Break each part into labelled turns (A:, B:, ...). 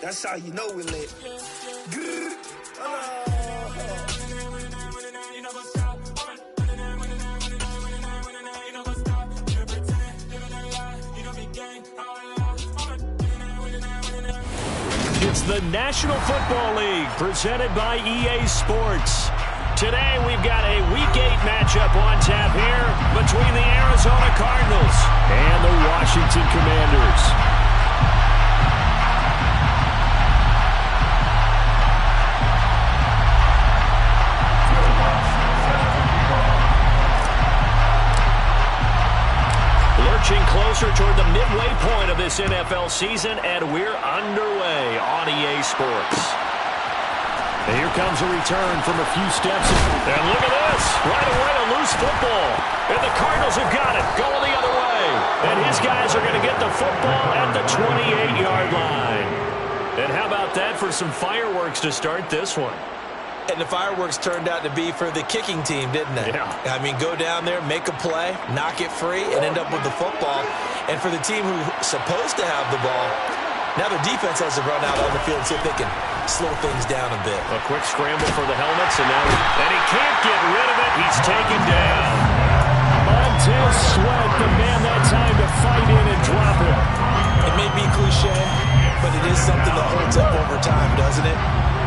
A: That's how you know we lit. Good.
B: It's the National Football League presented by EA Sports. Today we've got a Week 8 matchup on tap here between the Arizona Cardinals and the Washington Commanders. Lurching closer toward the midway point of this NFL season, and we're underway on EA Sports. And here comes a return from a few steps. And look at this. Right away, a loose football. And the Cardinals have got it, going the other way. And his guys are going to get the football at the 28-yard line. And how about that for some fireworks to start this one?
C: And the fireworks turned out to be for the kicking team, didn't they?
B: Yeah.
C: I mean, go down there, make a play, knock it free, and end up with the football. And for the team who's supposed to have the ball, now their defense has to run out on the field and see if they can slow things down a bit.
B: A quick scramble for the helmets, and he can't get rid of it. He's taken down. Montez Sweat, the man that time to fight in and drop it.
C: It may be cliche, but it is something that holds up over time, doesn't it?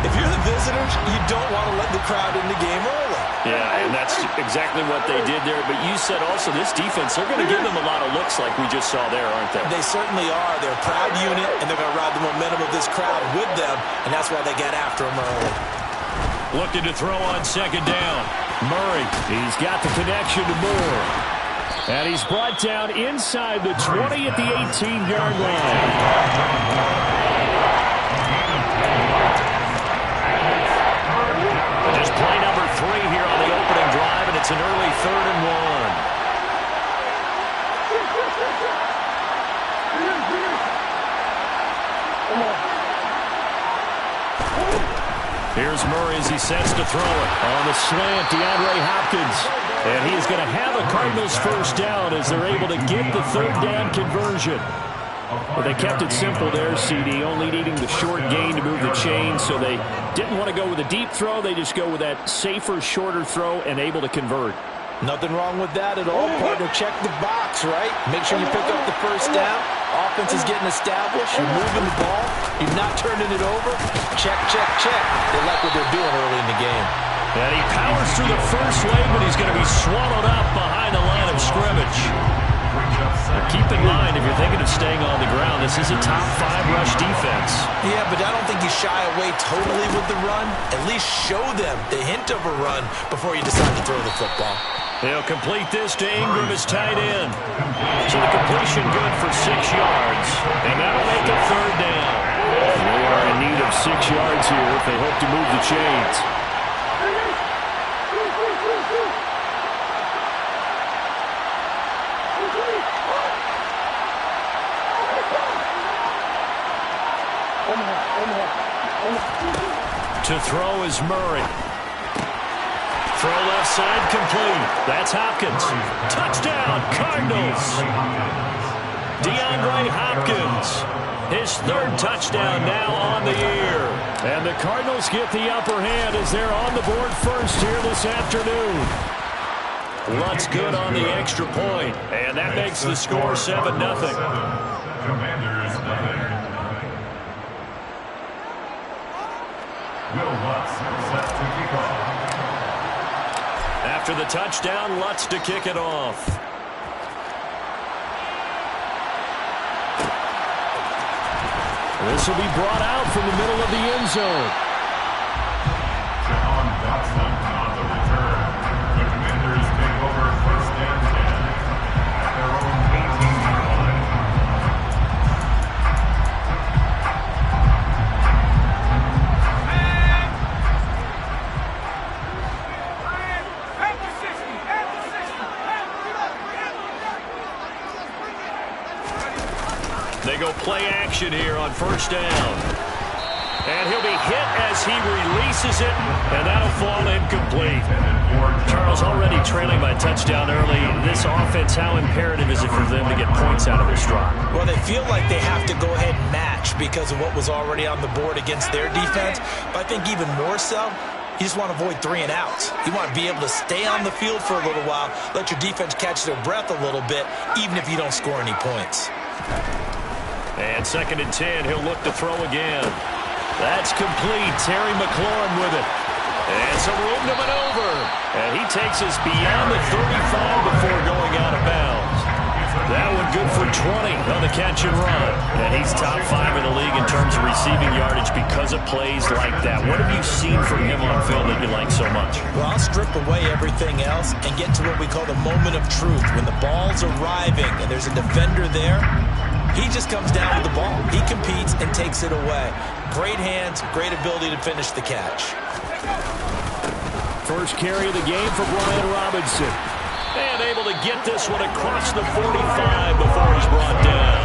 C: If you're the visitors, you don't want to let the crowd in the game early.
B: Yeah, and that's exactly what they did there. But you said also this defense, they're going to give them a lot of looks like we just saw there, aren't they?
C: They certainly are. They're a proud unit, and they're going to ride the momentum of this crowd with them, and that's why they get after them early.
B: Looking to throw on second down. Murray, he's got the connection to Moore. And he's brought down inside the 20 at the 18-yard line. Just play number 3 here on the opening drive, and it's an early 3rd and 1. Here's Murray as he sets to throw it. On the slant, DeAndre Hopkins. And he is going to have a Cardinals first down as they're able to get the 3rd down conversion. But they kept it simple there, CD, only needing the short gain to move the chain, so they didn't want to go with a deep throw. They just go with that safer, shorter throw and able to convert.
C: Nothing wrong with that at all, partner. Check the box, right? Make sure you pick up the first down. Offense is getting established. You're moving the ball. You're not turning it over. Check, check, check. They like what they're doing early in the game.
B: And he powers through the first wave, but he's going to be swallowed up behind the line of scrimmage. Now keep in mind, if you're thinking of staying on the ground, this is a top 5 rush defense.
C: Yeah, but I don't think you shy away totally with the run. At least show them the hint of a run before you decide to throw the football.
B: They'll complete this to Ingram as tight end. So the completion good for 6 yards. And that'll make it 3rd down. They are in need of 6 yards here if they hope to move the chains. To throw is Murray. Throw left side complete. That's Hopkins. Touchdown, Cardinals. DeAndre Hopkins. His 3rd touchdown now on the year. And the Cardinals get the upper hand as they're on the board first here this afternoon. Lutz good on the extra point, and that makes the score 7-0.
D: Commanders nothing. Will Lutz set to kick off.
B: After the touchdown, Lutz to kick it off. This will be brought out from the middle of the end zone.
D: John Dotson on the return. The Commanders take over 1st and 10 at their own 18-yard line.
B: They go play action here on 1st down. And he'll be hit as he releases it, and that'll fall incomplete. Charles, already trailing by touchdown early. This offense, how imperative is it for them to get points out of this drive?
C: Well, they feel like they have to go ahead and match because of what was already on the board against their defense. But I think even more so, you just want to avoid 3 and outs. You want to be able to stay on the field for a little while, let your defense catch their breath a little bit, even if you don't score any points.
B: And 2nd and 10, he'll look to throw again. That's complete. Terry McLaurin with it. And some room to maneuver. And he takes us beyond the 35 before going out of bounds. That one good for 20 on the catch and run. And he's top 5 in the league in terms of receiving yardage because of plays like that. What have you seen from him on film that you like so much?
C: Well, I'll strip away everything else and get to what we call the moment of truth. When the ball's arriving and there's a defender there, he just comes down with the ball. He competes and takes it away. Great hands, great ability to finish the catch.
B: First carry of the game for Brian Robinson. And able to get this one across the 45 before he's brought down.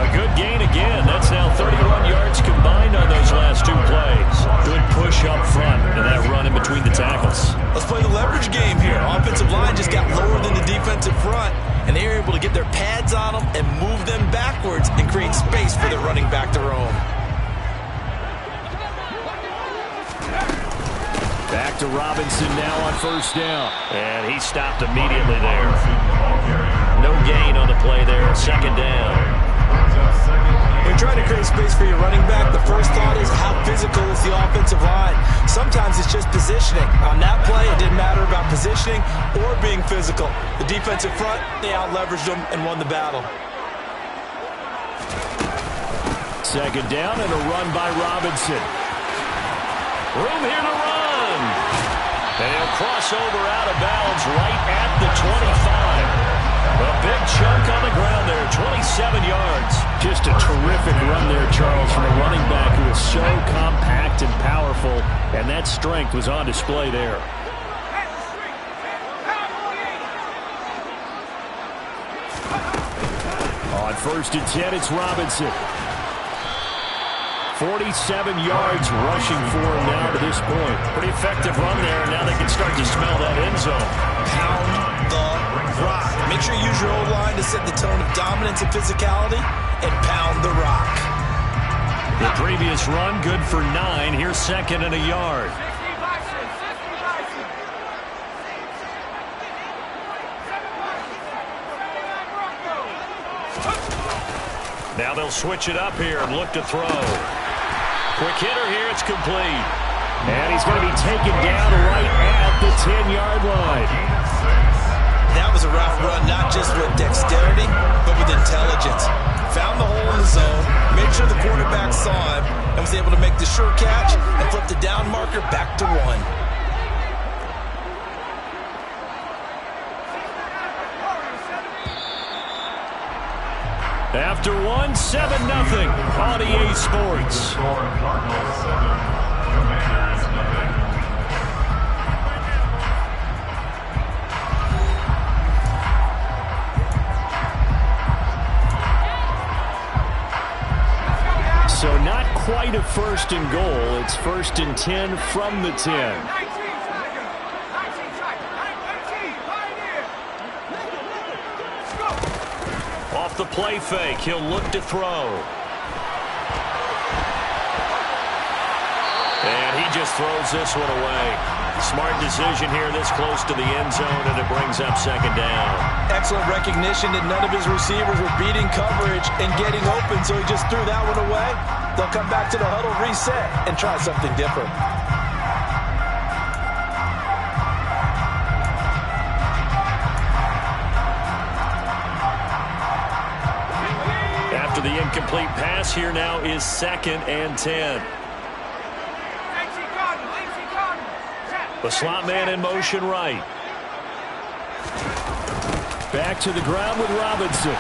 B: A good gain again. That's now 31 yards combined on those last 2 plays. Good push up front and that run in between the tackles.
C: Let's play the leverage game here. Offensive line just got lower than the defensive front, and they were able to get their pads on them and move them backwards and create space for their running back to roam.
B: Back to Robinson now on 1st down. And he stopped immediately there. No gain on the play there. 2nd down.
C: When you're trying to create space for your running back, the first thought is how physical is the offensive line. Sometimes it's just positioning. On that play, it didn't matter about positioning or being physical. The defensive front, they out-leveraged them and won the battle.
B: 2nd down and a run by Robinson. Room here to run. And he'll cross over out of bounds right at the 25. A big chunk on the ground there, 27 yards. Just a terrific run there, Charles, from a running back who is so compact and powerful, and that strength was on display there. On 1st and 10, it's Robinson. 47 yards rushing for him now to this point. Pretty effective run there, and now they can start to smell that end zone.
C: Pound the rock. Make sure you use your O-line to set the tone of dominance and physicality, and pound the rock.
B: The previous run, good for 9. Here's 2nd and a yard. Now they'll switch it up here and look to throw. Quick hitter here, it's complete. And he's going to be taken down right at the 10-yard line.
C: That was a rough run, not just with dexterity, but with intelligence. Found the hole in the zone, made sure the quarterback saw him, and was able to make the sure catch and flip the down marker back to 1.
B: After 1, 7-0 on EA Sports. So not quite a 1st and goal. It's 1st and 10 from the 10. The play fake. He'll look to throw. And he just throws this one away. Smart decision here this close to the end zone, and it brings up 2nd down.
C: Excellent recognition that none of his receivers were beating coverage and getting open, so he just threw that one away. They'll come back to the huddle, reset, and try something different.
B: The incomplete pass here now is 2nd and 10. The slot man in motion right. Back to the ground with Robinson.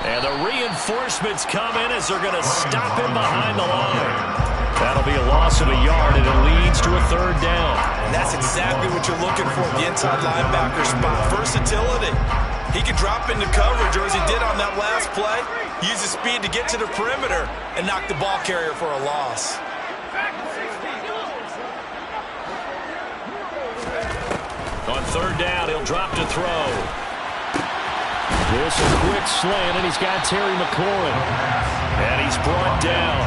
B: And the reinforcements come in as they're going to stop him behind the line. That'll be a loss of a yard, and it leads to a 3rd down.
C: And that's exactly what you're looking for, the inside linebacker spot. Versatility. He can drop into coverage, or as he did on that last play, use his speed to get to the perimeter and knock the ball carrier for a loss.
B: On third down, he'll drop to throw. This a quick slant, and he's got Terry McLaurin. And he's brought down.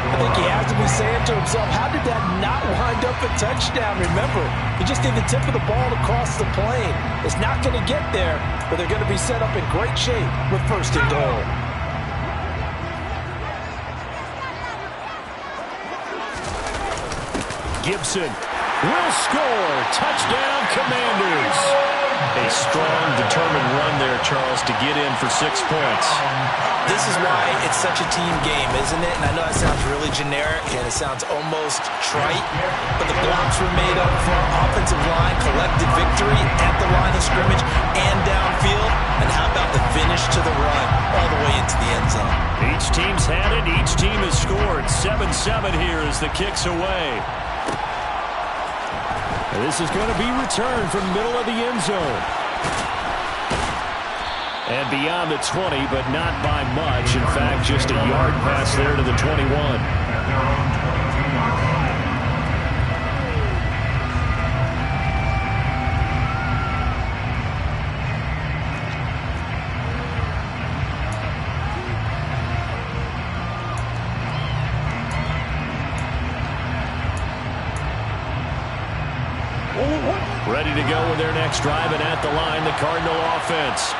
C: I think he has to be saying to himself, how did that not wind up a touchdown? Remember, he just did the tip of the ball across the plane. It's not going to get there, but they're going to be set up in great shape with first and goal.
B: Gibson will score. Touchdown, Commanders. A strong, determined run there, Charles, to get in for 6 points.
C: This is why it's such a team game, isn't it? And I know that sounds really generic and it sounds almost trite, but the blocks were made up for offensive line, collected victory at the line of scrimmage and downfield. And how about the finish to the run all the way into the end zone?
B: Each team's had it. Each team has scored. 7-7 here as the kick's away. This is going to be returned from the middle of the end zone. And beyond the 20, but not by much. In fact, just a yard pass there to the 21. Ready to go with their next drive, and at the line, the Cardinal offense.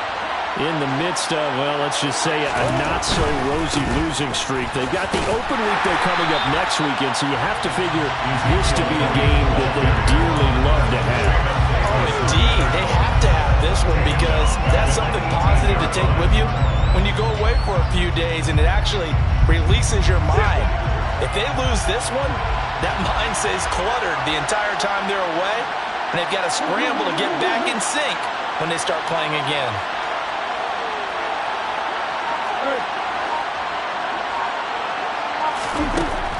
B: In the midst of, well, let's just say a not-so-rosy losing streak. They've got the open weekday coming up next weekend, so you have to figure this to be a game that they dearly love to have.
C: Oh, indeed. They have to have this one because that's something positive to take with you when you go away for a few days, and it actually releases your mind. If they lose this one, that mind stays cluttered the entire time they're away, and they've got to scramble to get back in sync when they start playing again.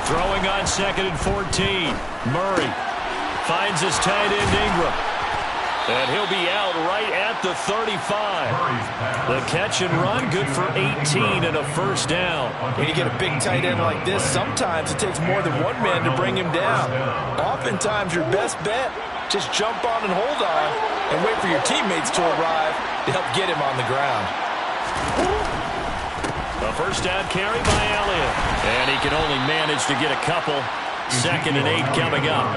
B: Throwing on 2nd and 14. Murray finds his tight end Ingram. And he'll be out right at the 35. The catch and run, good for 18 and a first down.
C: When you get a big tight end like this, sometimes it takes more than one man to bring him down. Oftentimes, your best bet, just jump on and hold on and wait for your teammates to arrive to help get him on the ground.
B: A first down carry by Elliott. And he can only manage to get a couple. 2nd and 8 coming up.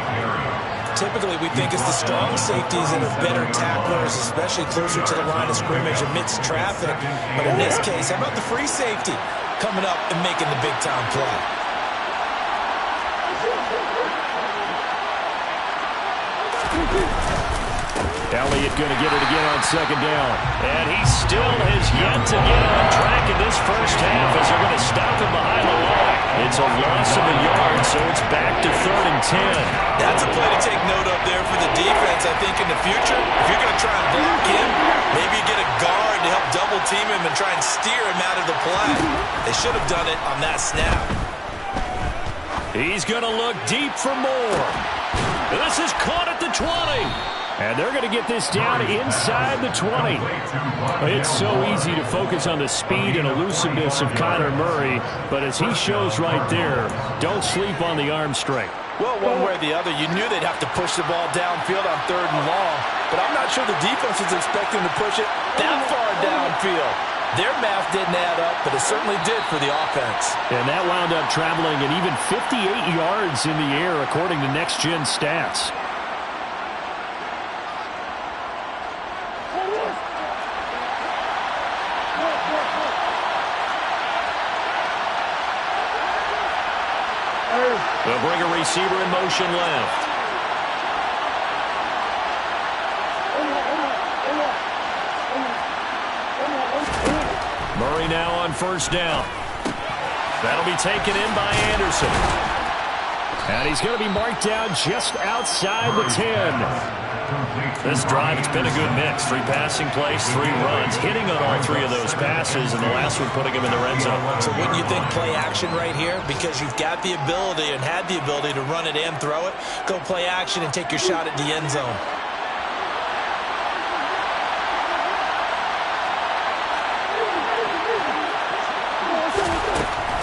C: Typically, we think it's the strong safeties that are better tacklers, especially closer to the line of scrimmage amidst traffic. But in this case, how about the free safety coming up and making the big-time play?
B: Elliott going to get it again on 2nd down. And he still has yet to get on track in this first half as they're going to stop him behind the line. It's a loss of a yard, so it's back to 3rd and 10.
C: That's a play to take note of there for the defense. I think in the future, if you're going to try and block him, maybe you get a guard to help double-team him and try and steer him out of the play. They should have done it on that snap.
B: He's going to look deep for more. This is caught at the 20. And they're going to get this down inside the 20. It's so easy to focus on the speed and elusiveness of Kyler Murray, but as he shows right there, don't sleep on the arm strength.
C: Well, one way or the other, you knew they'd have to push the ball downfield on 3rd and long, but I'm not sure the defense was expecting to push it that far downfield. Their math didn't add up, but it certainly did for the offense.
B: And that wound up traveling an even 58 yards in the air, according to Next Gen stats. They'll bring a receiver in motion left. Murray now on 1st down. That'll be taken in by Anderson. And he's going to be marked down just outside the 10. This drive, it's been a good mix. 3 passing plays, 3 runs, hitting on all 3 of those passes, and the last one putting him in the red zone.
C: So wouldn't you think play action right here? Because you've got the ability and had the ability to run it and throw it. Go play action and take your shot at the end zone.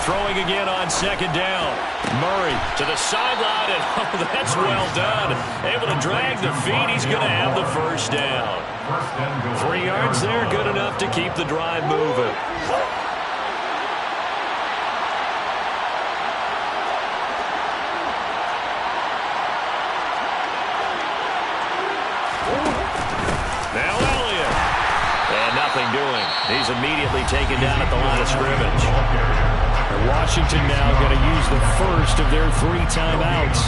B: throwing again on second down. Murray to the sideline, and oh, that's well done. Able to drag the feet. He's going to have the first down. 3 yards there, good enough to keep the drive moving. Now Elliott. And nothing doing. He's immediately taken down at the line of scrimmage.
C: And Washington now going to use the first of their 3 timeouts,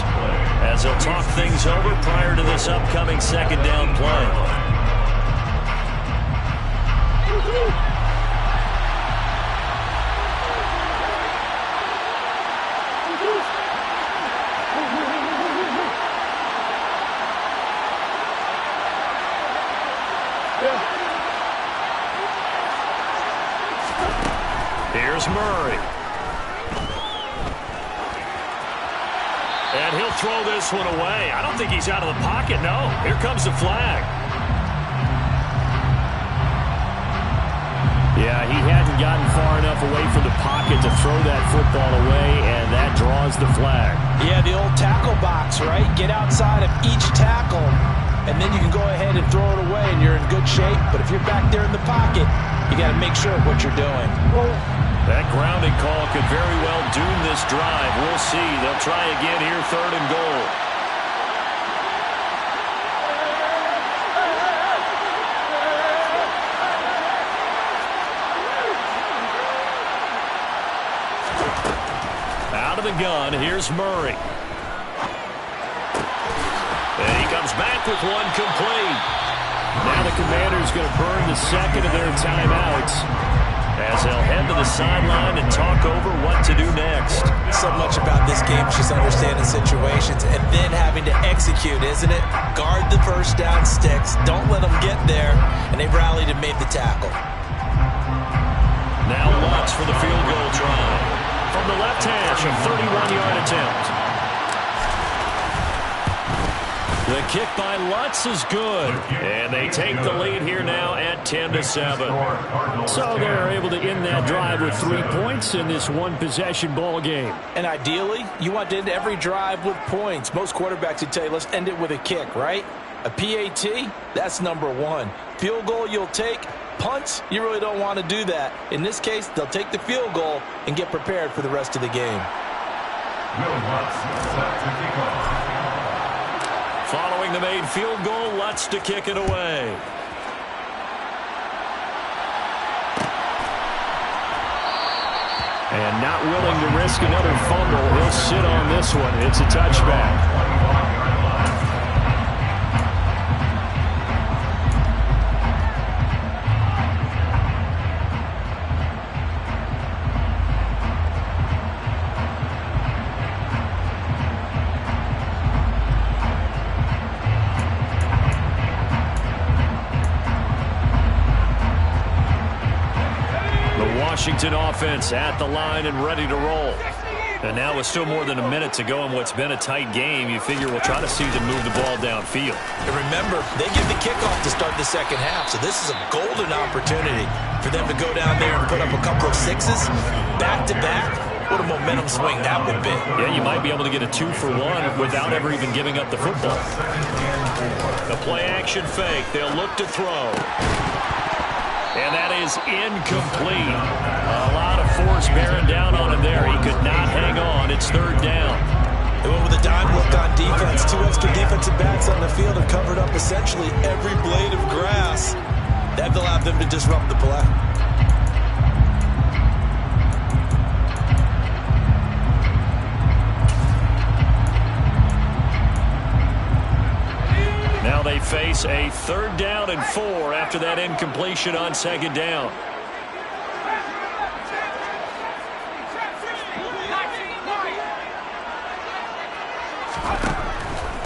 B: as they'll talk things over prior to this upcoming second down play. Here's Murray. And he'll throw this one away. I don't think he's out of the pocket, no. Here comes the flag.
C: Yeah, he hadn't gotten far enough away from the pocket to throw that football away, and that draws the flag. Yeah, the old tackle box, right? Get outside of each tackle, and then you can go ahead and throw it away, and you're in good shape. But if you're back there in the pocket, you got to make sure of what you're doing.
B: That grounding call could very well doom this drive. We'll see. They'll try again here, 3rd and goal. Out of the gun, here's Murray. And he comes back with one complete.
C: Now the Commanders going to burn the second of their timeouts,
B: as they'll head to the sideline and talk over what to do next.
E: So much about this game is just understanding situations and then having to execute, isn't it? Guard the first down sticks. Don't let them get there. And they've rallied and made the tackle.
B: Now Lutz for the field goal try. From the left hash, a 31-yard attempt. The kick by Lutz is good. And they take the lead here now at 10-7.
C: So they're able to end that drive with 3 points in this one-possession ball game. And ideally, you want to end every drive with points. Most quarterbacks would tell you, let's end it with a kick, right? A PAT, that's number 1. Field goal you'll take. Punts, you really don't want to do that. In this case, they'll take the field goal and get prepared for the rest of the game.
B: Following the made field goal, Lutz to kick it away.
C: And not willing to risk another fumble, he'll sit on this one. It's a touchback.
B: Washington offense at the line and ready to roll. And now with still more than a minute to go in what's been a tight game, you figure we'll try to see them move the ball downfield.
E: And remember, they give the kickoff to start the second half, so this is a golden opportunity for them to go down there and put up a couple of sixes back-to-back. What a momentum swing that would be.
B: Yeah, you might be able to get a 2-for-1 without ever even giving up the football. The play-action fake. They'll look to throw. And that is incomplete. A lot of force bearing down on him there. He could not hang on. It's 3rd down.
E: They went with a dime look on defense. 2 extra defensive backs on the field and covered up essentially every blade of grass. That allowed them to disrupt the play.
B: Now they face a 3rd down and 4 after that incompletion on 2nd down.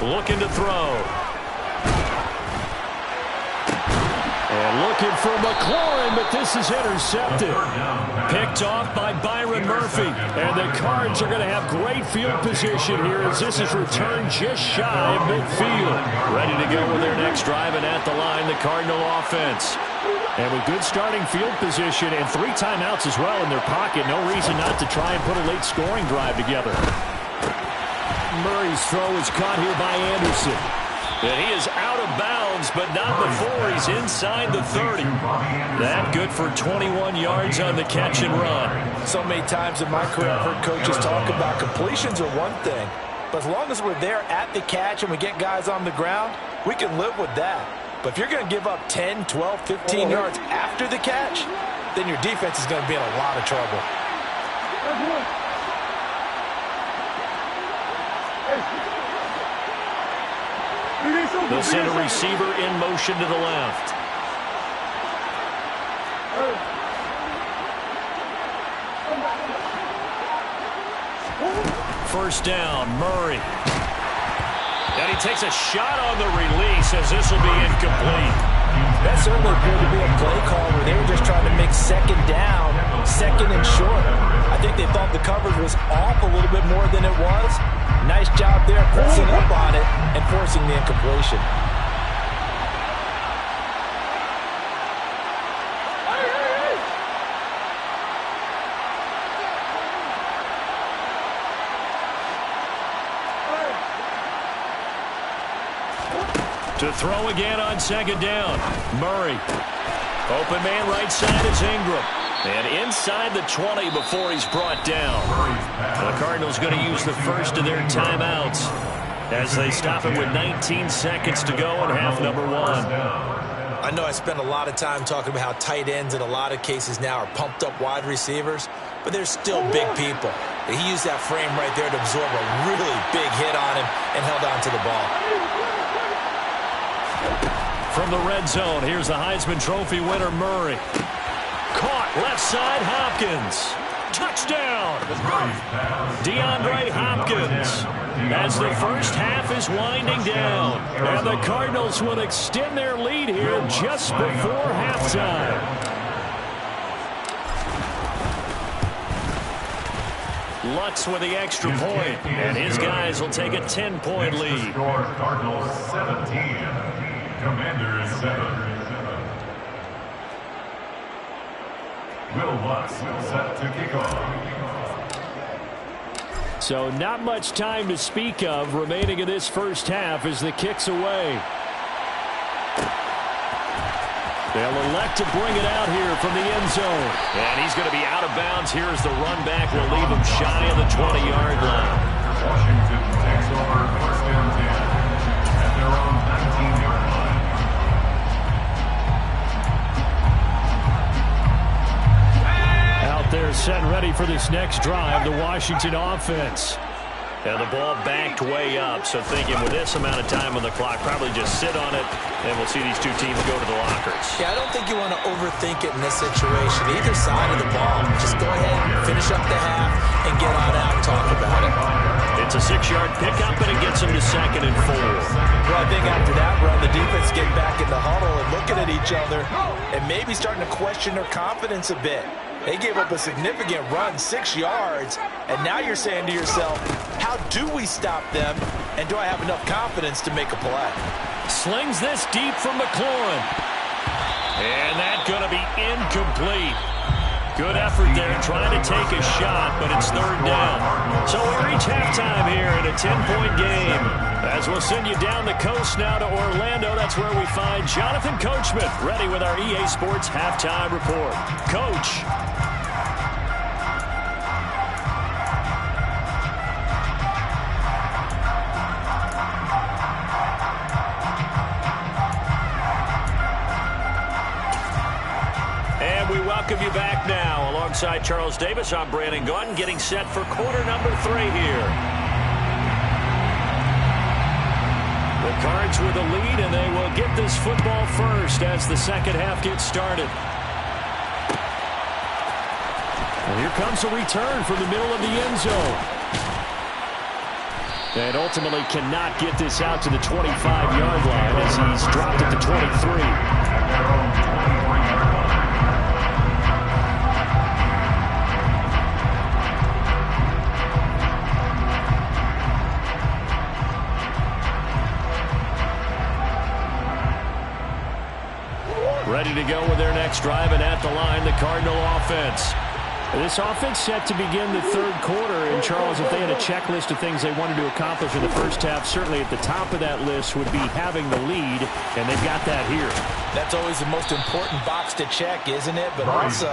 B: Looking to throw.
C: And looking for McLaurin, but this is intercepted.
B: Picked off by Byron Murphy.
C: And the Cards are going to have great field position here as this is returned just shy of midfield.
B: Ready to go with their next drive, and at the line, the Cardinal offense. And with good starting field position and 3 timeouts as well in their pocket, no reason not to try and put a late scoring drive together. Murray's throw is caught here by Anderson. And he is out of bounds, but not before he's inside the 30. That good for 21 yards on the catch and run.
C: So many times in my career I've heard coaches talk about completions are one thing, but as long as we're there at the catch and we get guys on the ground, we can live with that. But if you're going to give up 10, 12, 15 yards after the catch, then your defense is going to be in a lot of trouble.
B: They'll send a receiver in motion to the left. First down, Murray. And he takes a shot on the release as this will be incomplete.
C: That certainly appeared to be a play call where they were just trying to make second down, second and short. I think they thought the coverage was off a little bit more than it was. Nice job there pressing up on it and forcing the incompletion.
B: To throw again on second down. Murray. Open man right side is Ingram. And inside the 20 before he's brought down. The Cardinals going to use the first of their timeouts as they stop it with 19 seconds to go in half number 1.
E: I know I spend a lot of time talking about how tight ends in a lot of cases now are pumped up wide receivers, but they're still big people. He used that frame right there to absorb a really big hit on him and held on to the ball.
B: From the red zone, here's the Heisman Trophy winner, Murray. Caught left side, Hopkins. Touchdown! DeAndre Hopkins. As the first half is winding down. And the Cardinals will extend their lead here just before halftime. Lutz with the extra point. And his guys will take a 10-point lead.
D: Cardinals 17. Commanders 7. Will Lutz set to kick off.
B: So not much time to speak of remaining in this first half as the kick's away. They'll elect to bring it out here from the end zone. And he's going to be out of bounds here as the run back will leave him shy of the 20-yard line.
D: Washington takes over first and 10 at their own 19-yard line.
B: Out there set and ready for this next drive, the Washington offense. And the ball backed way up, so thinking with this amount of time on the clock, probably just sit on it, and we'll see these two teams go to the lockers.
E: Yeah, I don't think you want to overthink it in this situation. Either side of the ball, just go ahead, finish up the half, and get on out and talk about it.
B: It's a 6-yard pickup, and it gets them to 2nd and 4.
C: Well, I think after that run, the defense getting back in the huddle and looking at each other and maybe starting to question their confidence a bit. They gave up a significant run, 6 yards, and now you're saying to yourself, how do we stop them, and do I have enough confidence to make a play?
B: Slings this deep from McLaurin. And that's going to be incomplete. Good effort there trying to take a shot, but it's 3rd down. So we reach halftime here in a 10-point game. As we'll send you down the coast now to Orlando, that's where we find Jonathan Coachman, ready with our EA Sports Halftime Report. Coach. We welcome you back now. Alongside Charles Davis, I'm Brandon Gaudin, getting set for quarter number 3 here. The Cards with the lead, and they will get this football first as the second half gets started. And here comes a return from the middle of the end zone. And ultimately cannot get this out to the 25-yard line as he's dropped at the 23. Ready to to go with their next drive, and at the line, the Cardinal offense. This offense set to begin the third quarter, and Charles, if they had a checklist of things they wanted to accomplish in the first half, certainly at the top of that list would be having the lead, and they've got that here. That's always the most important box to check, isn't it? But also,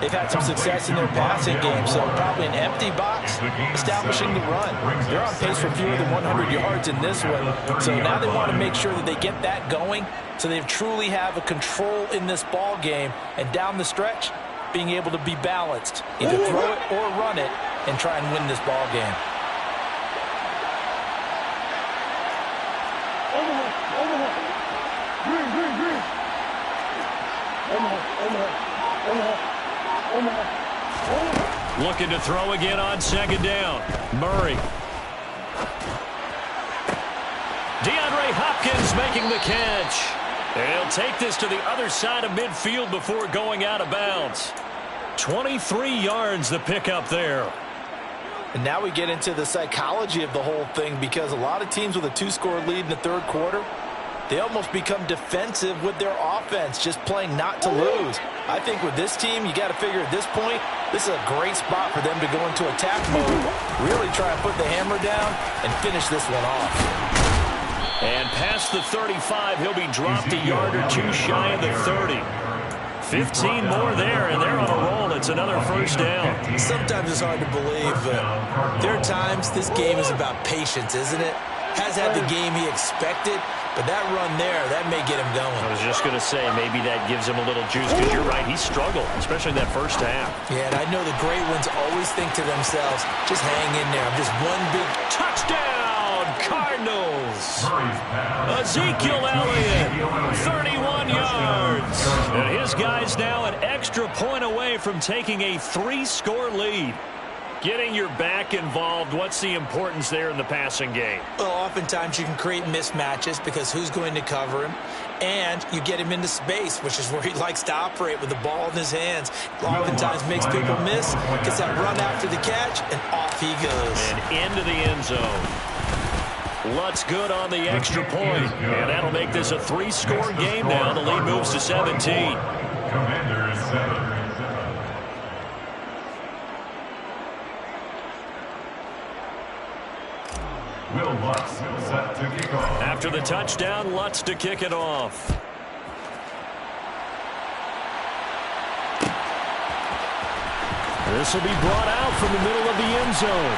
B: they've had some success in their passing game, so probably an empty box establishing the run. They're on pace for fewer than 100 yards in this one, so now they want to make sure that they get that going so they truly have a control in this ball game, and down the stretch, being able to be balanced, either throw it or run it, and try and win this ball game. Looking to throw again on second down. Murray. DeAndre Hopkins making the catch. And he'll take this to the other side of midfield before going out of bounds. 23 yards the pickup there. And now we get into the psychology of the whole thing, because a lot of teams with a two-score lead in the third quarter, they almost become defensive with their offense, just playing not to lose. I think with this team, you got to figure at this point, this is a great spot for them to go into attack mode, really try and put the hammer down and finish this one off. And past the 35, he'll be dropped a yard or two shy of the 30. 15 more there, and they're on a roll. It's another first down. Sometimes it's hard to believe, but there are times this game is about patience, isn't it? Has had the game he expected, but that run there, that may get him going. I was just going to say, maybe that gives him a little juice, because you're right, he struggled, especially that first half. Yeah, and I know the great ones always think to themselves, just hang in there. I'm just one big touchdown, Cardinals. Ezekiel Elliott, 31 yards. And his guy's now an extra point away from taking a 3-score lead. Getting your back involved, what's the importance there in the passing game? Well, oftentimes you can create mismatches because who's going to cover him? And you get him into space, which is where he likes to operate with the ball in his hands. Oftentimes makes people miss, gets that run after the catch, and off he goes. And into the end zone. Lutz good on the extra point, and that'll make this a 3-score game now. The lead moves to 17.
D: Commanders 7. Will Lutz set to kick off.
B: After the touchdown, Lutz to kick it off. This will be brought out from the middle of the end zone.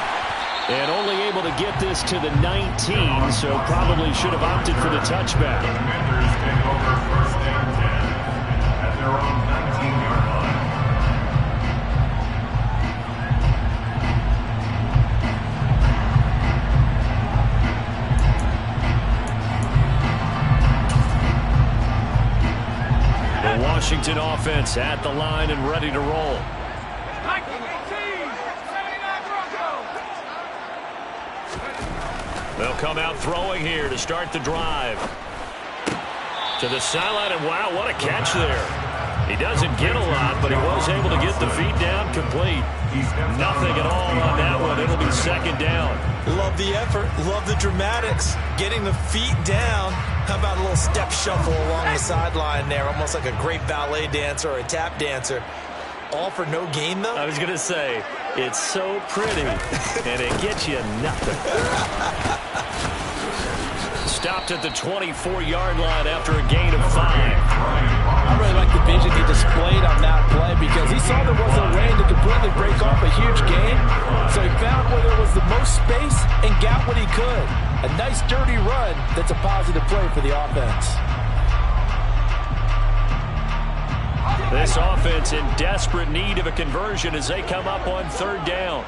B: And only able to get this to the 19, so probably should have opted for the touchback.
D: The Commanders take over first and 10 at their own 19-yard line.
B: The Washington offense at the line and ready to roll. They'll come out throwing here to start the drive. To the sideline, and wow, what a catch there. He doesn't get a lot, but he was able to get the feet down complete. Nothing at all on that one. It'll be second down. Love the effort. Love the dramatics. Getting the feet down. How about a little step shuffle along the sideline there, almost like a great ballet dancer or a tap dancer. All for no gain, though? I was going to say, it's so pretty, and it gets you nothing. Stopped at the 24-yard line after a gain of 5. I really like the vision he displayed on that play, because he saw there wasn't a lane to completely break off a huge gain, so he found where there was the most space and got what he could. A nice, dirty run that's a positive play for the offense. This offense in desperate need of a conversion as they come up on third down.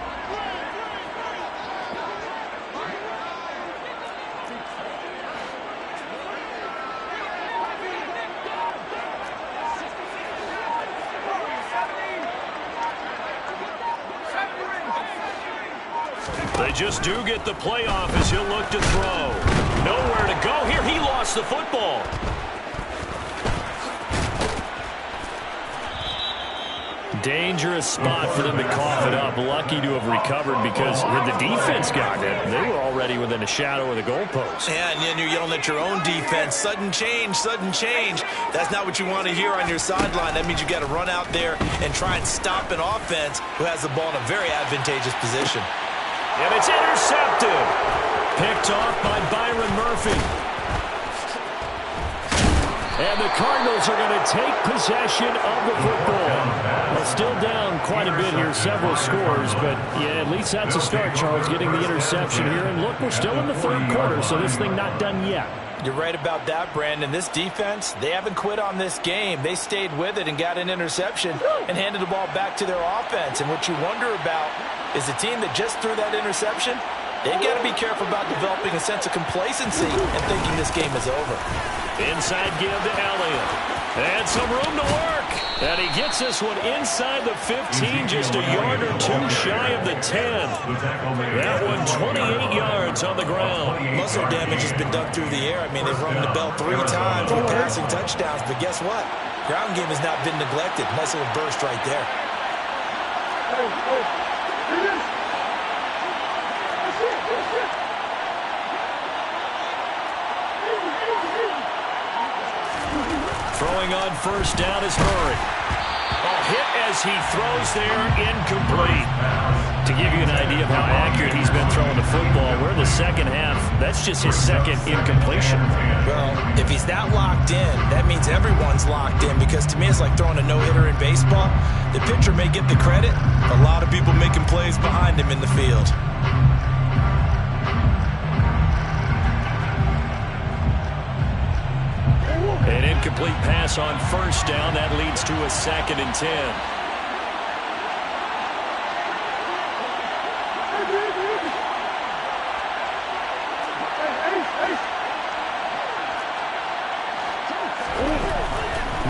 B: They just do get the play off as he'll look to throw. Nowhere to go here. He lost the football. Dangerous spot for them to cough it up. Lucky to have recovered because had the defense gotten it, they were already within a shadow of the goalpost.
E: Yeah, and then you're yelling at your own defense. Sudden change, sudden change. That's not what you want to hear on your sideline. That means you got to run out there and try and stop an offense who has the ball in a very advantageous position.
B: And it's intercepted. Picked off by Byron Murphy. And the Cardinals are going to take possession of the football. Well, still down quite a bit here, several scores, but yeah, at least that's a start, Charles, getting the interception here. And look, we're still in the third quarter, so this thing not done yet.
C: You're right about that, Brandon. This defense, they haven't quit on this game. They stayed with it and got an interception and handed the ball back to their offense. And what you wonder about is the team that just threw that interception, they've got to be careful about developing a sense of complacency and thinking this game is over.
B: Inside give to Elliott. And some room to work. And he gets this one inside the 15, just a yard or two shy of the 10. That one 28 yards on the ground.
E: Muscle damage has been done through the air. I mean, they've rung the bell 3 times with passing touchdowns, but guess what? Ground game has not been neglected. Nice little burst right there.
B: Throwing on first down is Murray. Hit as he throws there, incomplete. To give you an idea of how accurate he's been throwing the football, we're in the second half. That's just his second incompletion.
E: Well, if he's not locked in, that means everyone's locked in, because to me it's like throwing a no-hitter in baseball. The pitcher may get the credit, a lot of people making plays behind him in the field.
B: An incomplete pass on first down. That leads to a 2nd and 10.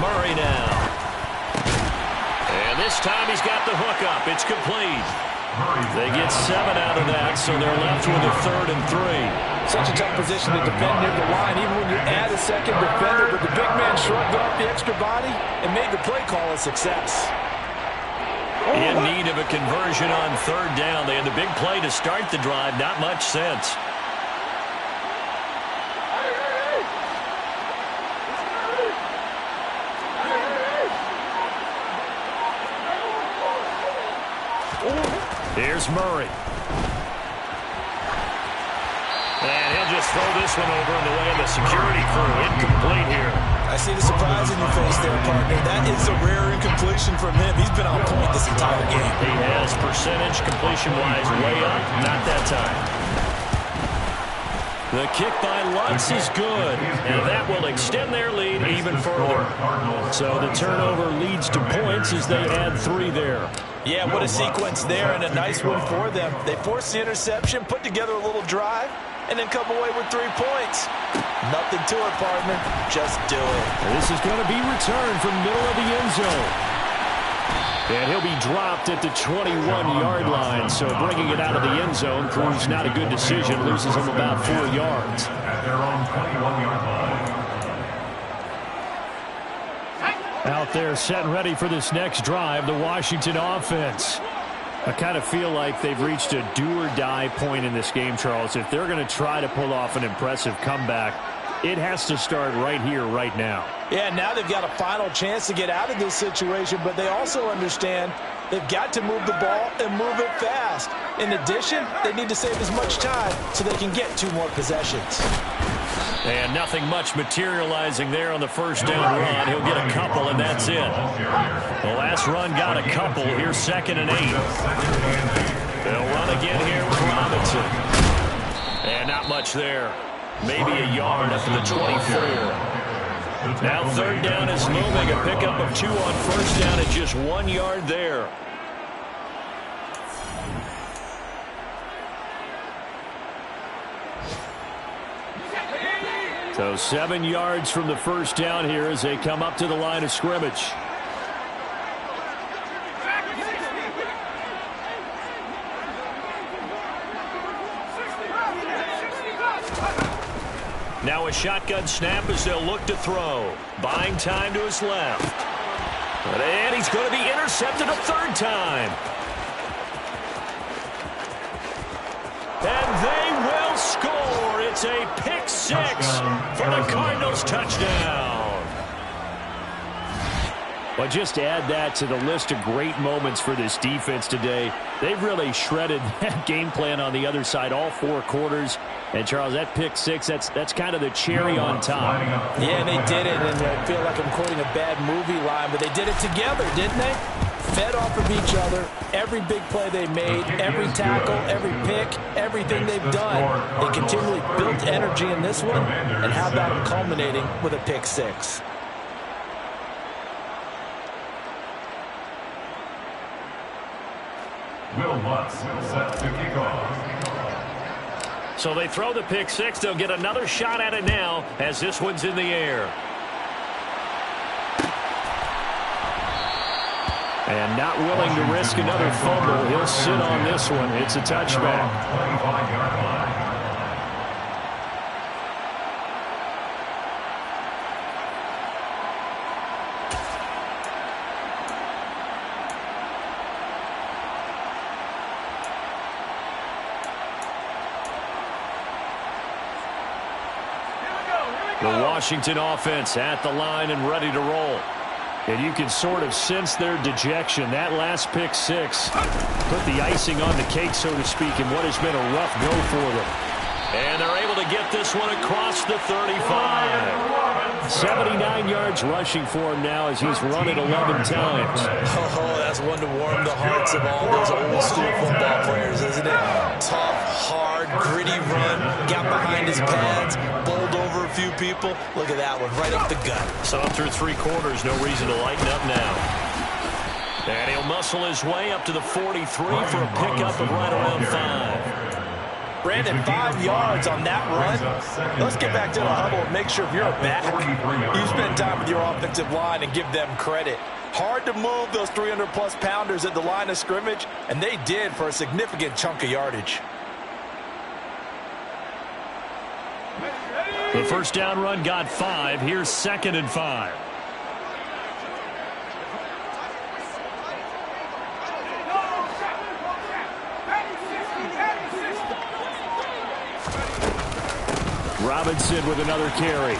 B: Murray now. And this time he's got the hook up. It's complete. They get 7 out of that, so they're left with a 3rd and 3.
C: Such a tough position to defend near the line, even when you add a second defender, but the big man shrugged off the extra body and made the play call a success.
B: In need of a conversion on 3rd down. They had the big play to start the drive. Not much sense. Here's Murray. And he'll just throw this one over in the way of the security crew. Incomplete here.
E: I see the surprise in your face there, partner. That is a rare incompletion from him. He's been on point this entire game.
B: He has percentage completion-wise way up. Not that time. The kick by Lutz is good, and that will extend their lead even further. So the turnover leads to points as they add 3 there.
E: Yeah, what a sequence there, and a nice one for them. They forced the interception, put together a little drive, and then come away with 3 points. Nothing to it, partner. Just do it.
B: This is going to be returned from middle of the end zone. And he'll be dropped at the 21-yard line, so bringing it out of the end zone proves not a good decision. Loses him about 4 yards.
D: At their own 21-yard line.
B: Out there set and ready for this next drive, the Washington offense. I kind of feel like they've reached a do-or-die point in this game, Charles. If they're going to try to pull off an impressive comeback, it has to start right here, right now.
C: Yeah, now they've got a final chance to get out of this situation, but they also understand they've got to move the ball and move it fast. In addition, they need to save as much time so they can get 2 more possessions.
B: And nothing much materializing there on the first down run. He'll get a couple, and that's it. The last run got a couple. Here's 2nd and 8. They'll run again here with Robinson. And not much there. Maybe a yard up to the 24. Now 3rd down is looming. A pickup of 2 on first down at just 1 yard there. So 7 yards from the first down here as they come up to the line of scrimmage. Now a shotgun snap as they'll look to throw. Buying time to his left. And he's going to be intercepted a third time. And they will score. It's a pick six for the Cardinals touchdown. Well, just to add that to the list of great moments for this defense today, they've really shredded that game plan on the other side all 4 quarters. And, Charles, that pick six, that's kind of the cherry on top.
C: Yeah, they did it, and I feel like I'm quoting a bad movie line, but they did it together, didn't they? Fed off of each other, every big play they made, every tackle, every pick, everything they've done. They continually built energy in this one, and how about them culminating with a pick six?
D: Will Lutz set to kick off.
B: So they throw the pick six. They'll get another shot at it now as this one's in the air. And not willing to risk another fumble. He'll sit on this one. It's a touchback.
D: 25-yard line.
B: The Washington offense at the line and ready to roll. And you can sort of sense their dejection. That last pick six put the icing on the cake, so to speak, in what has been a rough go for them. And they're able to get this one across the 35. 79 yards rushing for him now as he's run it 11 times.
E: Oh, that's one to warm the hearts of all those old-school football players, isn't it? Tough, hard, gritty run, got behind his pads, bowled over a few people. Look at that one, right up the gut.
B: So up through 3 quarters, no reason to lighten up now. And he'll muscle his way up to the 43 for a pickup of right around 5.
C: Brandon, 5 yards on that run. Let's get back to the huddle and make sure if you're a back, you spend time with your offensive line and give them credit. Hard to move those 300-plus pounders at the line of scrimmage, and they did for a significant chunk of yardage.
B: The first down run got 5. Here's 2nd and 5. Robinson with another carry.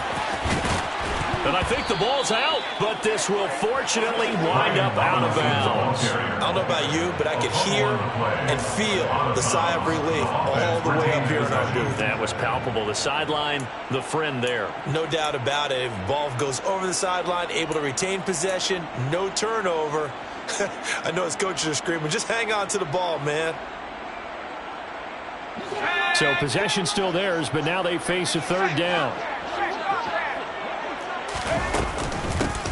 B: And I think the ball's out, but this will fortunately wind up out of bounds.
E: I don't know about you, but I could hear and feel the sigh of relief all the way up here in our booth.
B: That was palpable. The sideline, the friend there.
E: No doubt about it. If the ball goes over the sideline, able to retain possession, no turnover. I know his coaches are screaming, just hang on to the ball, man.
B: So possession still theirs, but now they face a 3rd down.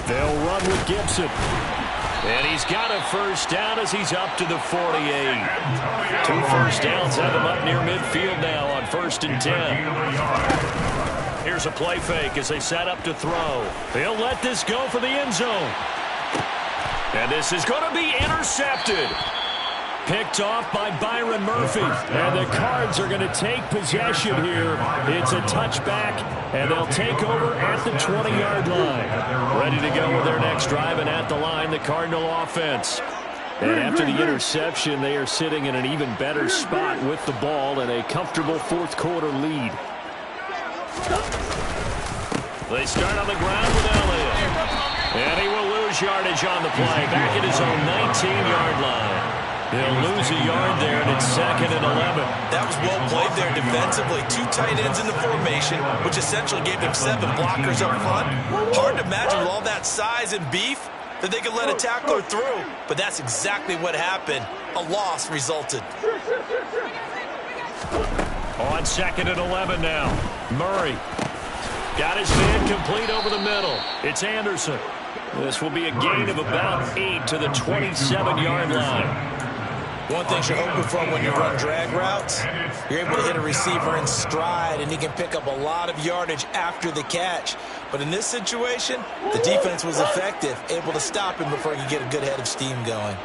B: They'll run with Gibson. And he's got a first down as he's up to the 48. 2 first downs have him up near midfield now on 1st and 10. Here's a play fake as they set up to throw. He'll let this go for the end zone. And this is going to be intercepted. Picked off by Byron Murphy. And the Cards are going to take possession here. It's a touchback, and they'll take over at the 20-yard line. Ready to go with their next drive, and at the line, the Cardinal offense. And after the interception, they are sitting in an even better spot with the ball and a comfortable 4th quarter lead. They start on the ground with Elliott. And he will lose yardage on the play. Back at his own 19-yard line. He'll lose a yard there, and it's 2nd and 11.
E: That was well played there defensively. 2 tight ends in the formation, which essentially gave them 7 blockers up front. Hard to imagine with all that size and beef that they could let a tackler through, but that's exactly what happened. A loss resulted.
B: On 2nd and 11 now. Murray got his man complete over the middle. It's Anderson. This will be a gain of about 8 to the 27-yard line.
E: One thing you're hoping for when you run drag routes, you're able to hit a receiver in stride, and he can pick up a lot of yardage after the catch. But in this situation, the defense was effective, able to stop him before he could get a good head of steam going.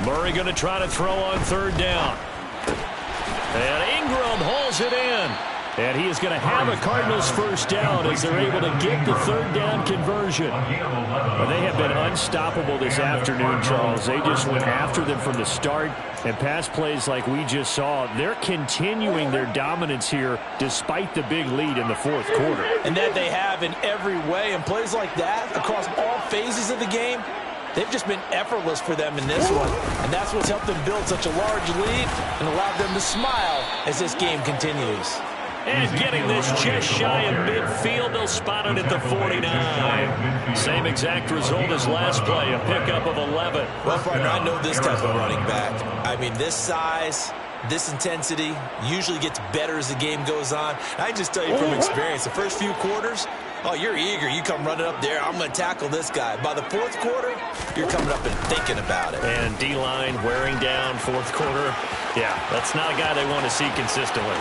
B: Murray going to try to throw on 3rd down. And Ingram hauls it in. And he is going to have a Cardinals first down as they're able to get the third down conversion. Well, they have been unstoppable this afternoon, Charles. They just went after them from the start. And pass plays like we just saw, they're continuing their dominance here despite the big lead in the fourth quarter.
C: And that they have in every way. And plays like that across all phases of the game, they've just been effortless for them in this one. And that's what's helped them build such a large lead and allowed them to smile as this game continues.
B: And getting this just shy of midfield, they'll spot it at the 49. Same exact result as last play, a pickup of 11.
E: Well, partner, I know this type of running back. I mean, this size, this intensity usually gets better as the game goes on. I just tell you from experience, the first few quarters, oh, you're eager. You come running up there, I'm going to tackle this guy. By the fourth quarter, you're coming up and thinking about it.
B: And D-line wearing down fourth quarter. Yeah, that's not a guy they want to see consistently.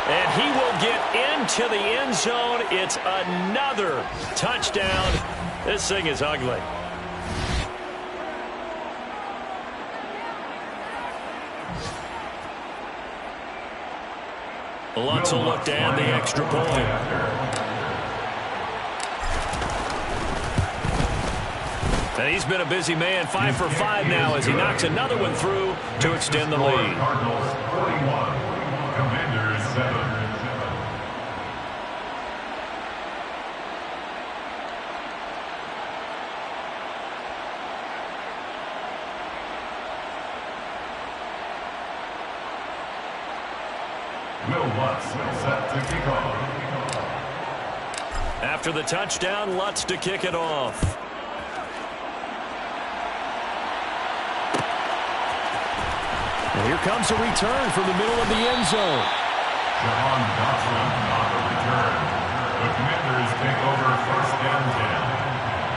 B: And he will get into the end zone. It's another touchdown. This thing is ugly. Lutz will look to add the extra point. And he's been a busy man, 5 for 5 now as he knocks another one through to extend the lead.
D: Cardinals 41. Commanders 7. Will Lutz set to kick off.
B: After the touchdown, Lutz to kick it off. And here comes a return from the middle of the end zone.
D: Jahan Dotson on the return. The Commanders take over first down 10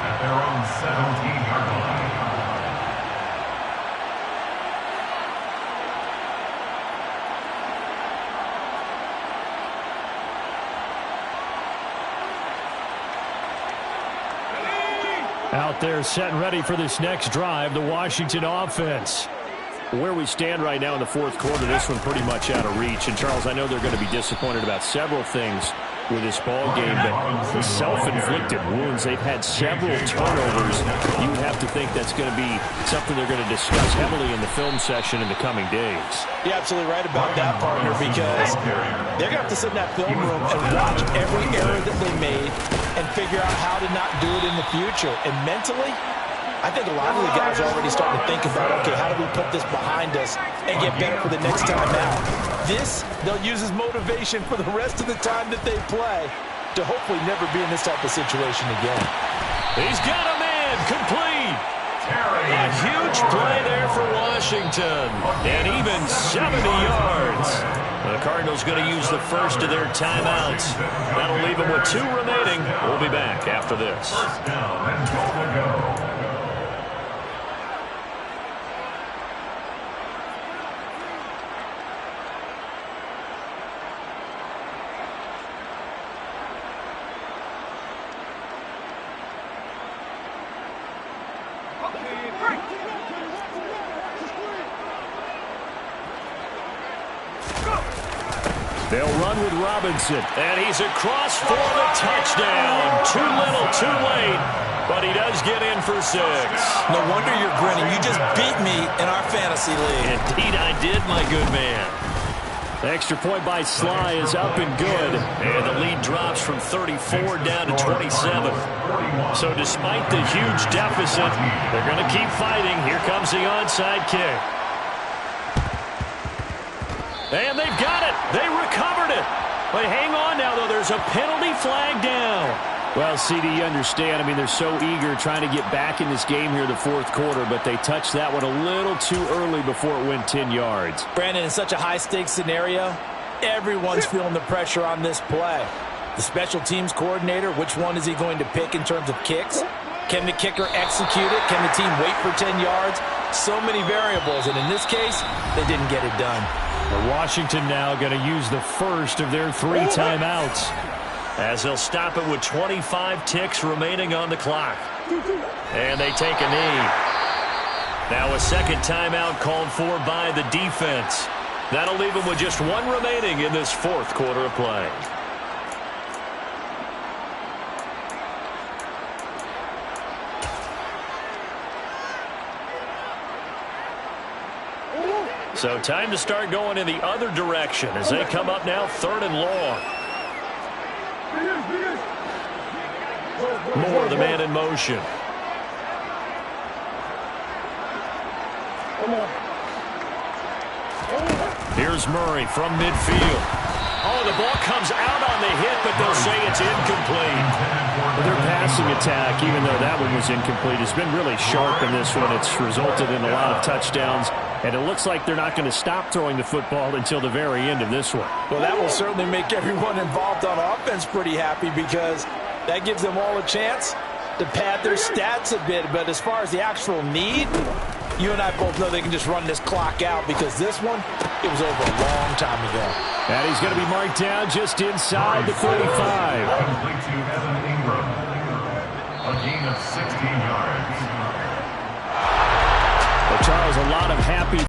D: at their own 17-yard line.
B: Out there set and ready for this next drive, the Washington offense. Where we stand right now in the fourth quarter, this one pretty much out of reach. And, Charles, I know they're going to be disappointed about several things with this ball game, but self-inflicted wounds. They've had several turnovers. You have to think that's going to be something they're going to discuss heavily in the film session in the coming days.
C: You're absolutely right about that, partner, because they're going to have to sit in that film room and watch every error that they made and figure out how to not do it in the future. And mentally, I think a lot of the guys are already starting to think about, okay, how do we put this behind us and get better for the next time out? This, they'll use as motivation for the rest of the time that they play to hopefully never be in this type of situation again.
B: He's got a man, complete. A huge play there for Washington, and even 70 yards. The Cardinals going to use the first of their timeouts. That'll leave them with 2 remaining. We'll be back after this.
D: First down and goal to go.
B: They'll run with Robinson, and he's across for the touchdown. Too little, too late, but he does get in for 6.
E: No wonder you're grinning. You just beat me in our fantasy league.
B: Indeed I did, my good man. The extra point by Sly is up and good, and the lead drops from 34 down to 27. So despite the huge deficit, they're going to keep fighting. Here comes the onside kick. And they've got it. They recovered it. But hang on now, though. There's a penalty flag down. Well, CD, you understand. I mean, they're so eager trying to get back in this game here in the fourth quarter, but they touched that one a little too early before it went 10 yards.
C: Brandon, in such a high-stakes scenario, everyone's feeling the pressure on this play. The special teams coordinator, which one is he going to pick in terms of kicks? Can the kicker execute it? Can the team wait for 10 yards? So many variables, and in this case, they didn't get it done.
B: Washington now going to use the first of their 3 timeouts, as they'll stop it with 25 ticks remaining on the clock. And they take a knee. Now a second timeout called for by the defense. That'll leave them with just one remaining in this fourth quarter of play. So time to start going in the other direction as they come up now 3rd and long. More of the man in motion. Here's Murray from midfield. Oh, the ball comes out on the hit, but they'll say it's incomplete.
F: Their passing attack, even though that one was incomplete, has been really sharp in this one. It's resulted in a lot of touchdowns, and it looks like they're not going to stop throwing the football until the very end of this one.
C: Well, that will certainly make everyone involved on offense pretty happy because that gives them all a chance to pad their stats a bit. But as far as the actual need, you and I both know they can just run this clock out because this one, it was over a long time ago.
F: And he's going to be marked down just inside the 35.
D: Complete to Evan Ingram. A gain of 16 yards.
F: Well, Charles, a lot of happy